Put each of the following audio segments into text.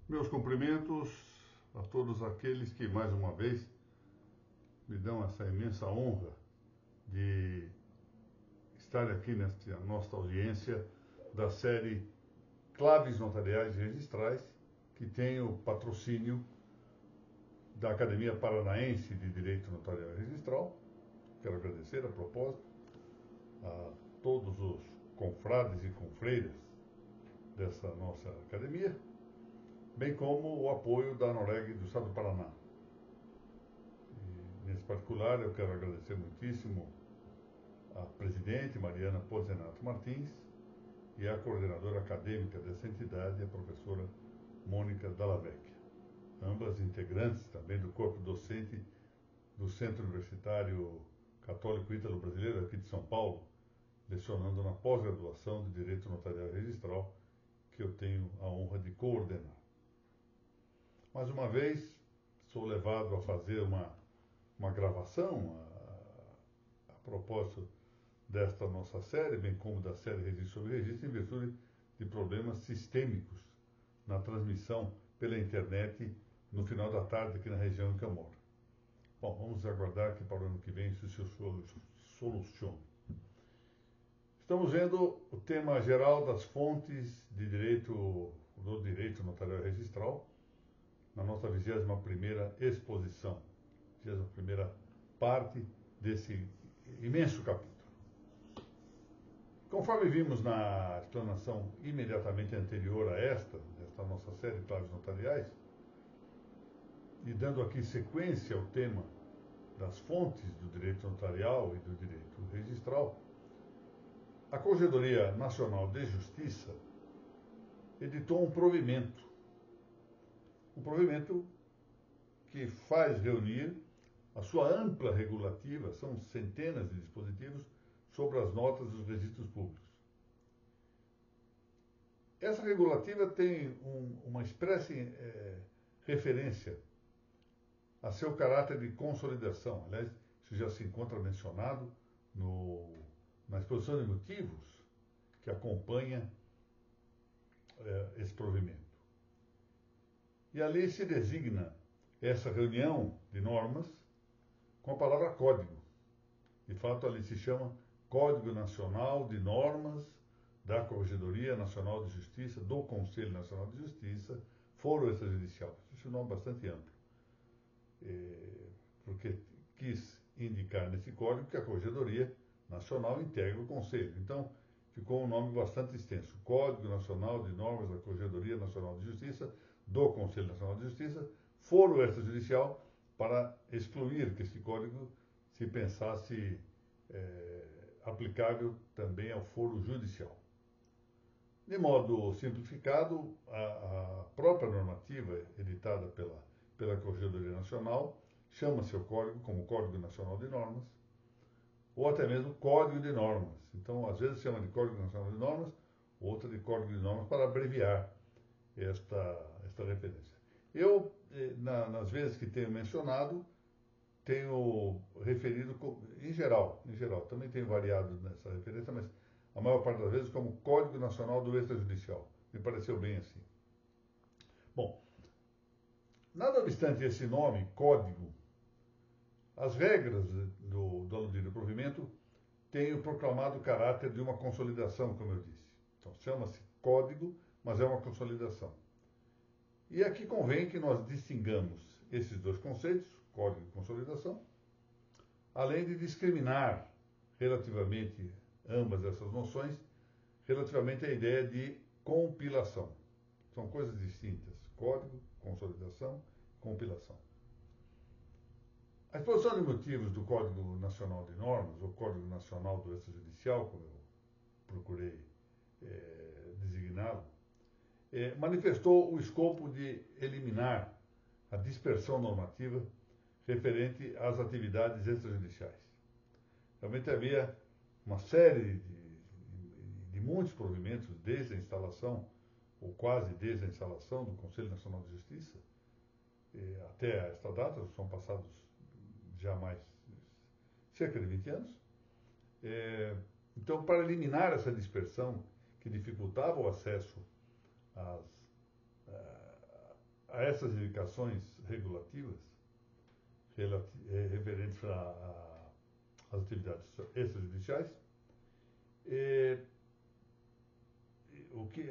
Meus cumprimentos a todos aqueles que, mais uma vez, me dão essa imensa honra de estar aqui nesta nossa audiência da série Claves Notariais e Registrais, que tem o patrocínio da Academia Paranaense de Direito Notarial e Registral. Quero agradecer, a propósito, a todos os confrades e confreiras dessa nossa academia, bem como o apoio da Noreg do Estado do Paraná. E, nesse particular, eu quero agradecer muitíssimo a presidente Mariana Pozzenato Martins e a coordenadora acadêmica dessa entidade, a professora Mônica Dalla Vecchia, ambas integrantes também do corpo docente do Centro Universitário Católico Ítalo Brasileiro aqui de São Paulo, lecionando na pós-graduação de Direito Notarial e Registral, que eu tenho a honra de coordenar. Mais uma vez, sou levado a fazer uma gravação a propósito desta nossa série, bem como da série Registro sobre Registro, em virtude de problemas sistêmicos na transmissão pela internet no final da tarde aqui na região em que eu moro. Bom, vamos aguardar que para o ano que vem isso se solucione. Estamos vendo o tema geral das fontes de direito, do direito notarial e registral, na nossa 21ª exposição, 21ª parte desse imenso capítulo. Conforme vimos na explanação imediatamente anterior a esta nossa série de claves notariais, e dando aqui sequência ao tema das fontes do direito notarial e do direito registral, a Corregedoria Nacional de Justiça editou um provimento que faz reunir a sua ampla regulativa, são centenas de dispositivos, sobre as notas dos registros públicos. Essa regulativa tem uma expressa referência a seu caráter de consolidação. Aliás, isso já se encontra mencionado na exposição de motivos que acompanha esse provimento. E ali se designa essa reunião de normas com a palavra código. De fato, ali se chama Código Nacional de Normas da Corregedoria Nacional de Justiça, do Conselho Nacional de Justiça, Foro Extrajudicial. Isso é um nome bastante amplo, porque quis indicar nesse código que a Corregedoria Nacional integra o Conselho. Então, ficou um nome bastante extenso. Código Nacional de Normas da Corregedoria Nacional de Justiça, do Conselho Nacional de Justiça, Foro Extrajudicial, para excluir que esse código se pensasse aplicável também ao foro judicial. De modo simplificado, a própria normativa editada pela Corregedoria Nacional chama-se o código como Código Nacional de Normas, ou até mesmo Código de Normas. Então, às vezes se chama de Código Nacional de Normas, outra de Código de Normas, para abreviar esta referência. Eu, nas vezes que tenho mencionado, tenho referido em geral, também tenho variado nessa referência, mas a maior parte das vezes como Código Nacional do Extrajudicial. Me pareceu bem assim. Bom, nada obstante esse nome, código, as regras do aludido provimento têm o proclamado caráter de uma consolidação, como eu disse. Então, chama-se código, mas é uma consolidação. E aqui convém que nós distingamos esses dois conceitos, código e consolidação, além de discriminar relativamente ambas essas noções, relativamente à ideia de compilação. São coisas distintas, código, consolidação, compilação. A exposição de motivos do Código Nacional de Normas, ou Código Nacional do Extrajudicial, como eu procurei designá-lo, manifestou o escopo de eliminar a dispersão normativa referente às atividades extrajudiciais. Realmente havia uma série de muitos provimentos desde a instalação, ou quase desde a instalação do Conselho Nacional de Justiça, até esta data, são passados já mais cerca de 20 anos. Então, para eliminar essa dispersão que dificultava o acesso a essas indicações regulativas referentes às atividades extrajudiciais,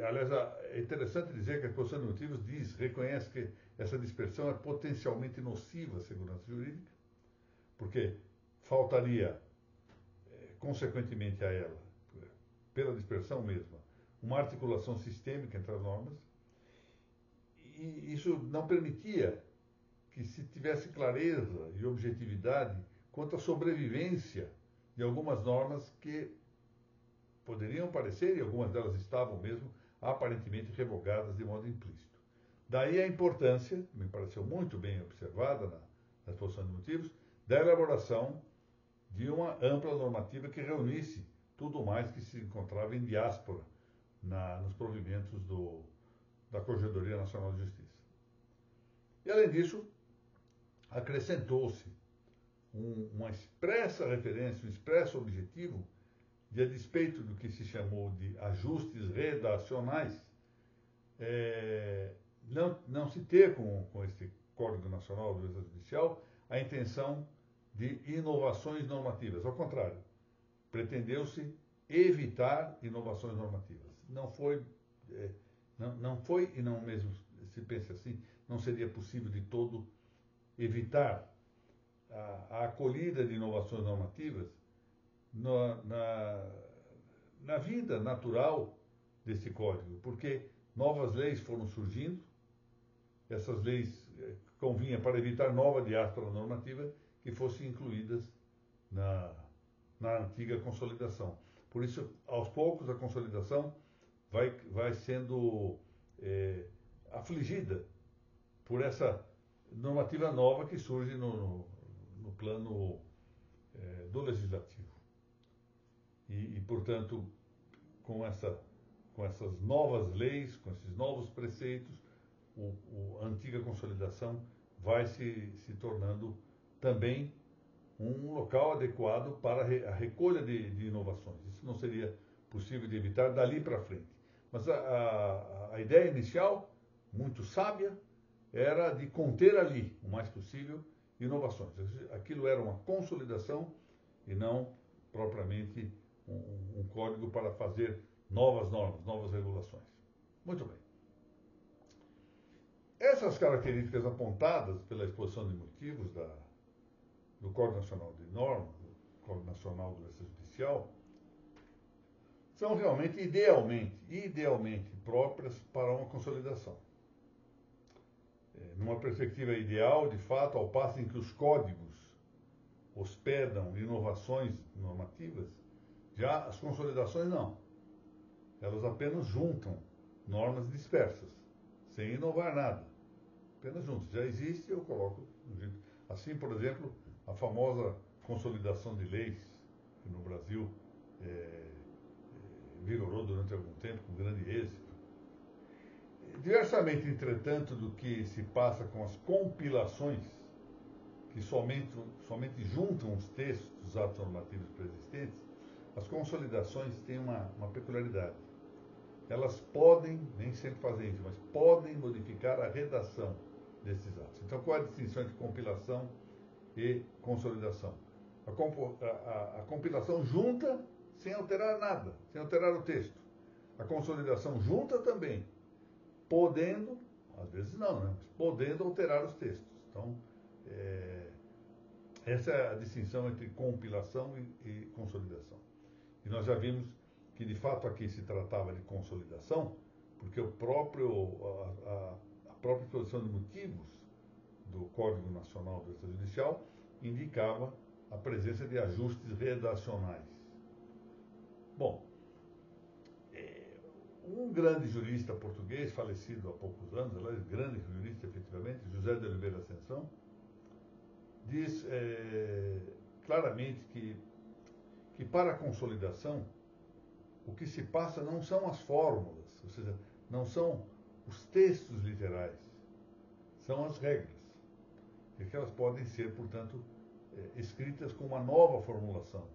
aliás, é interessante dizer que a exposição de motivos reconhece que essa dispersão é potencialmente nociva à segurança jurídica, porque faltaria, consequentemente a ela, pela dispersão mesma, uma articulação sistêmica entre as normas, e isso não permitia que se tivesse clareza e objetividade quanto à sobrevivência de algumas normas que poderiam parecer, e algumas delas estavam mesmo, aparentemente revogadas de modo implícito. Daí a importância, me pareceu muito bem observada na exposição de motivos, da elaboração de uma ampla normativa que reunisse tudo mais que se encontrava em diáspora nos provimentos da Corregedoria Nacional de Justiça. E, além disso, acrescentou-se uma expressa referência, um expresso objetivo de, a despeito do que se chamou de ajustes redacionais, não se ter com este Código Nacional do Extrajudicial a intenção de inovações normativas. Ao contrário, pretendeu-se evitar inovações normativas. Não foi, e não mesmo se pensa assim, não seria possível de todo evitar a acolhida de inovações normativas na vida natural desse código, porque novas leis foram surgindo, essas leis convinha para evitar nova diáspora normativa que fossem incluídas na antiga consolidação. Por isso, aos poucos, a consolidação vai sendo afligida por essa normativa nova que surge no plano do legislativo. E, portanto, com essas novas leis, com esses novos preceitos, a antiga consolidação vai se tornando também um local adequado para a recolha de inovações. Isso não seria possível de evitar dali para frente. Mas a ideia inicial, muito sábia, era de conter ali, o mais possível, inovações. Aquilo era uma consolidação e não propriamente um código para fazer novas normas, novas regulações. Muito bem. Essas características apontadas pela exposição de motivos do Código Nacional de Normas, do Código Nacional do Extrajudicial, são realmente idealmente próprias para uma consolidação. Numa perspectiva ideal, de fato, ao passo em que os códigos hospedam inovações normativas, já as consolidações não. Elas apenas juntam normas dispersas, sem inovar nada. Apenas juntam. Já existe, eu coloco. Assim, por exemplo, a famosa consolidação de leis, que no Brasil vigorou durante algum tempo, com grande êxito. Diversamente, entretanto, do que se passa com as compilações, que somente juntam os textos dos atos normativos preexistentes, as consolidações têm uma peculiaridade. Elas podem, nem sempre fazem isso, mas podem modificar a redação desses atos. Então, qual é a distinção entre compilação e consolidação? A compilação junta sem alterar nada, sem alterar o texto. A consolidação junta também, podendo, às vezes não, né? Mas podendo alterar os textos. Então, essa é a distinção entre compilação e consolidação. E nós já vimos que, de fato, aqui se tratava de consolidação, porque a própria exposição de motivos do Código Nacional do Extrajudicial indicava a presença de ajustes redacionais. Bom, um grande jurista português, falecido há poucos anos, aliás, grande jurista, efetivamente, José de Oliveira Ascensão, diz claramente que para a consolidação, o que se passa não são as fórmulas, ou seja, não são os textos literais, são as regras. E que elas podem ser, portanto, escritas com uma nova formulação,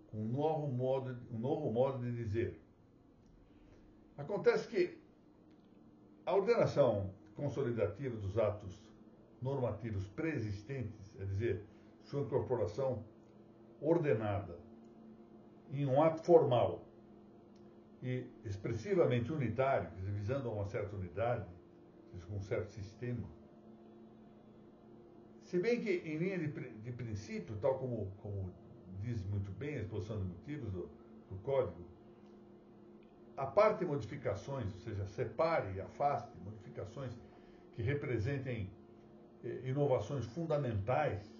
com um novo modo de dizer. Acontece que a ordenação consolidativa dos atos normativos preexistentes, é dizer, sua incorporação ordenada em um ato formal e expressivamente unitário, visando a uma certa unidade, com um certo sistema. Se bem que, em linha de princípio, tal como diz muito bem a exposição de motivos do Código, aparte modificações, ou seja, separe e afaste modificações que representem inovações fundamentais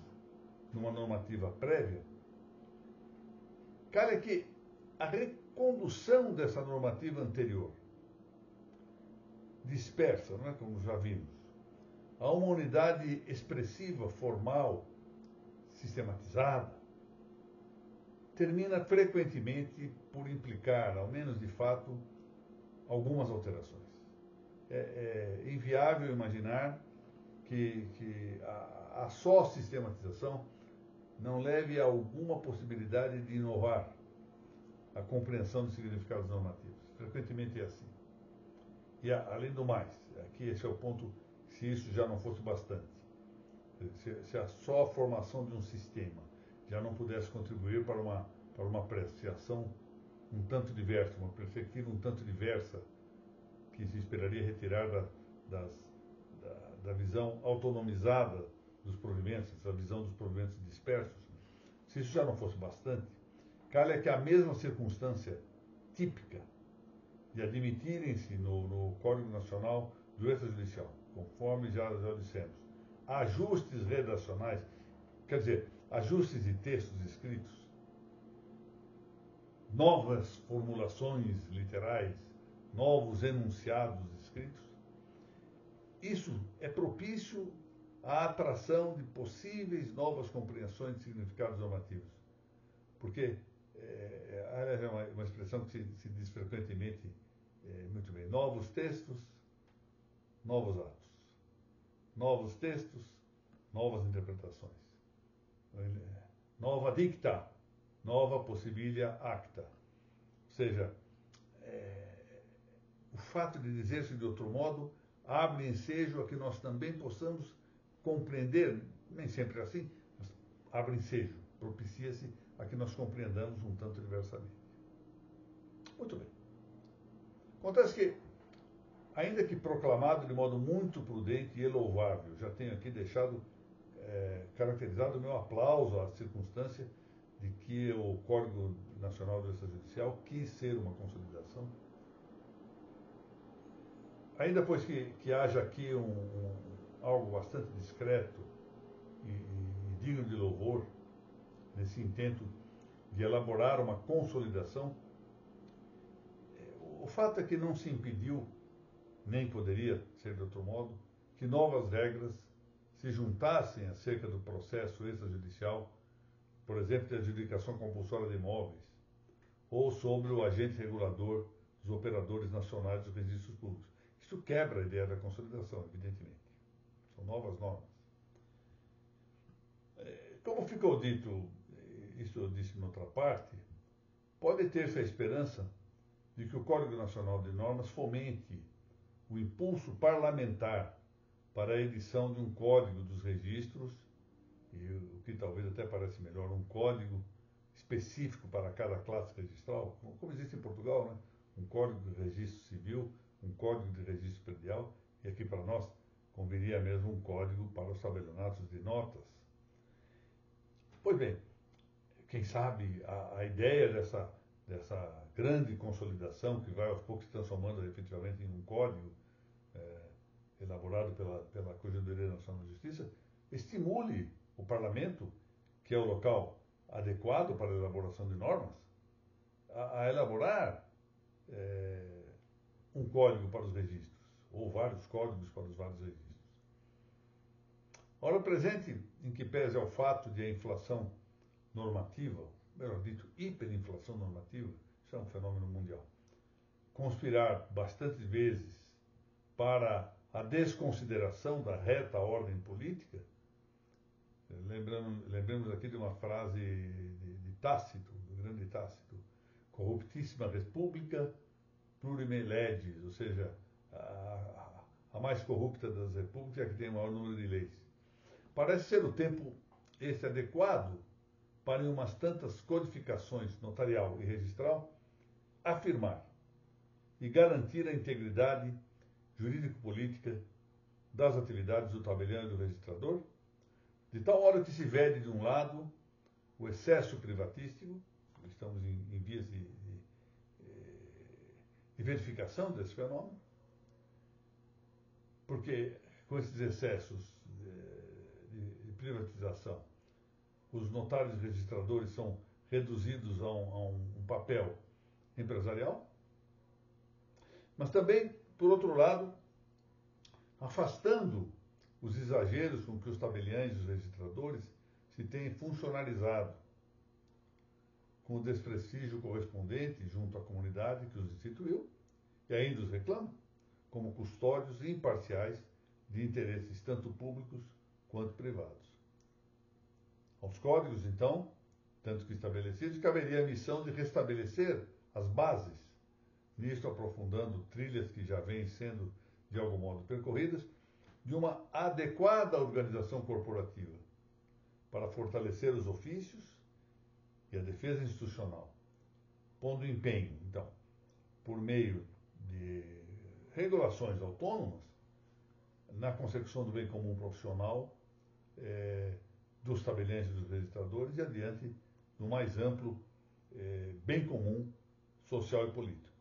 numa normativa prévia, calha que a recondução dessa normativa anterior, dispersa, não é, como já vimos, a uma unidade expressiva, formal, sistematizada, termina frequentemente por implicar, ao menos de fato, algumas alterações. É inviável imaginar que a só sistematização não leve a alguma possibilidade de inovar a compreensão dos significados normativos. Frequentemente é assim. E, além do mais, aqui esse é o ponto, se isso já não fosse bastante, se a só formação de um sistema já não pudesse contribuir para uma apreciação um tanto diversa, uma perspectiva um tanto diversa, que se esperaria retirar da visão autonomizada dos provimentos, da visão dos provimentos dispersos, se isso já não fosse bastante, calha que a mesma circunstância típica de admitirem-se no Código Nacional do Extrajudicial, conforme já dissemos, ajustes redacionais, quer dizer, ajustes de textos escritos, novas formulações literais, novos enunciados escritos, isso é propício à atração de possíveis novas compreensões de significados normativos. Porque é uma expressão que se diz frequentemente muito bem. Novos textos, novos atos. Novos textos, novas interpretações. Nova dicta, nova possibilia acta. Ou seja, o fato de dizer-se de outro modo abre ensejo a que nós também possamos compreender, nem sempre assim, mas abre ensejo, propicia-se a que nós compreendamos um tanto diversamente. Muito bem. Acontece que, ainda que proclamado de modo muito prudente e louvável, já tenho aqui deixado caracterizado o meu aplauso à circunstância de que o Código Nacional do Extrajudicial quis ser uma consolidação. Ainda pois que haja aqui algo bastante discreto e digno de louvor, nesse intento de elaborar uma consolidação, o fato é que não se impediu, nem poderia ser de outro modo, que novas regras se juntassem acerca do processo extrajudicial, por exemplo, de adjudicação compulsória de imóveis, ou sobre o agente regulador dos operadores nacionais dos registros públicos. Isso quebra a ideia da consolidação, evidentemente. São novas normas. Como ficou dito, isso eu disse em outra parte, pode ter-se a esperança de que o Código Nacional de Normas fomente o impulso parlamentar para a edição de um código dos registros, e o que talvez até parece melhor, um código específico para cada classe registral, como existe em Portugal, né? Um código de registro civil, um código de registro predial, e aqui para nós conviria mesmo um código para os tabelionatos de notas. Pois bem, quem sabe a ideia dessa grande consolidação que vai aos poucos se transformando efetivamente em um código elaborado pela Corregedoria Nacional de Justiça, estimule o Parlamento, que é o local adequado para a elaboração de normas, a elaborar um código para os registros, ou vários códigos para os vários registros. Ora, presente em que pese ao fato de a inflação normativa, melhor dito, hiperinflação normativa, isso é um fenômeno mundial, conspirar bastantes vezes para a desconsideração da reta ordem política, lembramos aqui de uma frase de Tácito, do grande Tácito, corruptíssima república plurime legis, ou seja, a mais corrupta das repúblicas e a que tem o maior número de leis. Parece ser o tempo esse adequado para, em umas tantas codificações notarial e registral, afirmar e garantir a integridade jurídico-política das atividades do tabelião e do registrador, de tal modo que se vede, de um lado, o excesso privatístico, estamos em vias de verificação desse fenômeno, porque com esses excessos de privatização, os notários registradores são reduzidos a um papel empresarial, mas também, por outro lado, afastando os exageros com que os tabeliães e os registradores se têm funcionalizado, com o desprestígio correspondente junto à comunidade que os instituiu, e ainda os reclama, como custódios imparciais de interesses tanto públicos quanto privados. Aos códigos, então, tanto que estabelecidos, caberia a missão de restabelecer as bases, nisto aprofundando trilhas que já vêm sendo, de algum modo, percorridas, de uma adequada organização corporativa para fortalecer os ofícios e a defesa institucional, pondo empenho, então, por meio de regulações autônomas, na consecução do bem comum profissional dos tabeliães e dos registradores e adiante do mais amplo bem comum social e político.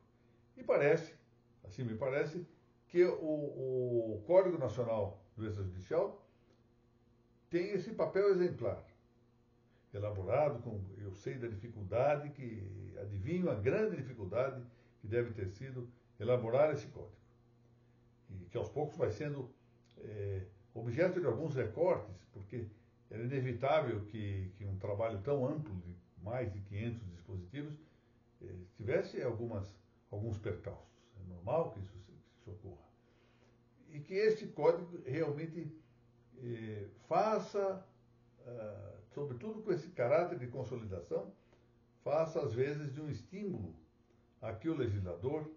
E parece, assim me parece, que o Código Nacional do Extrajudicial tem esse papel exemplar, elaborado com, eu sei da dificuldade, que adivinho a grande dificuldade que deve ter sido elaborar esse código, e que aos poucos vai sendo objeto de alguns recortes, porque era inevitável que um trabalho tão amplo, de mais de 500 dispositivos, tivesse alguns percalços. É normal que isso ocorra. E que este código realmente faça, sobretudo com esse caráter de consolidação, faça às vezes de um estímulo a que o legislador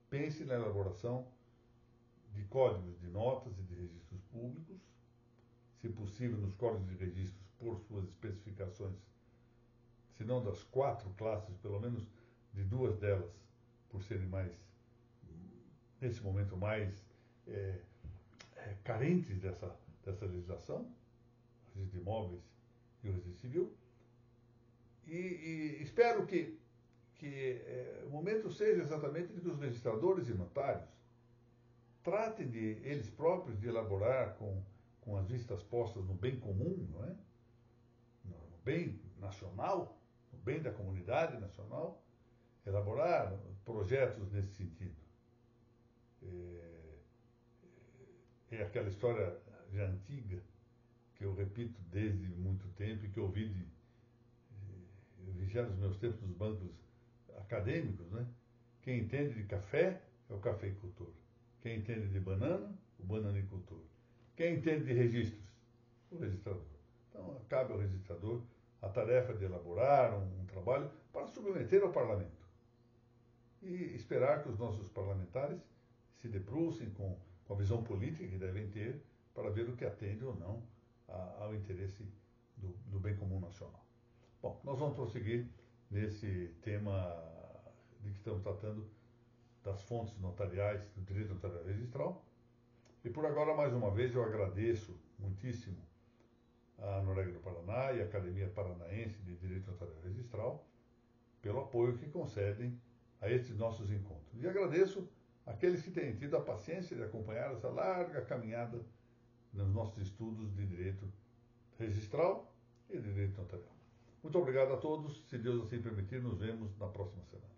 pense na elaboração de códigos de notas e de registros públicos, se possível nos códigos de registros por suas especificações, se não das 4 classes, pelo menos de 2 delas, por serem mais, nesse momento, mais carentes dessa legislação, o registro de imóveis e o registro civil, e espero que o momento seja exatamente de que os registradores e notários tratem de eles próprios de elaborar com as vistas postas no bem comum, não é? No bem nacional, no bem da comunidade nacional, elaborar projetos nesse sentido. É aquela história já antiga, que eu repito desde muito tempo e que eu ouvi já nos meus tempos nos bancos acadêmicos, né? Quem entende de café é o cafeicultor. Quem entende de banana, o bananicultor. Quem entende de registros, o registrador. Então, cabe ao registrador a tarefa de elaborar um trabalho para submeter ao parlamento. E esperar que os nossos parlamentares se debrucem com a visão política que devem ter para ver o que atende ou não ao interesse do bem comum nacional. Bom, nós vamos prosseguir nesse tema de que estamos tratando das fontes notariais, do direito notarial registral. E por agora, mais uma vez, eu agradeço muitíssimo a Noréga do Paraná e a Academia Paranaense de Direito Notarial Registral pelo apoio que concedem a estes nossos encontros. E agradeço àqueles que têm tido a paciência de acompanhar essa larga caminhada nos nossos estudos de direito registral e de direito notarial. Muito obrigado a todos. Se Deus assim permitir, nos vemos na próxima semana.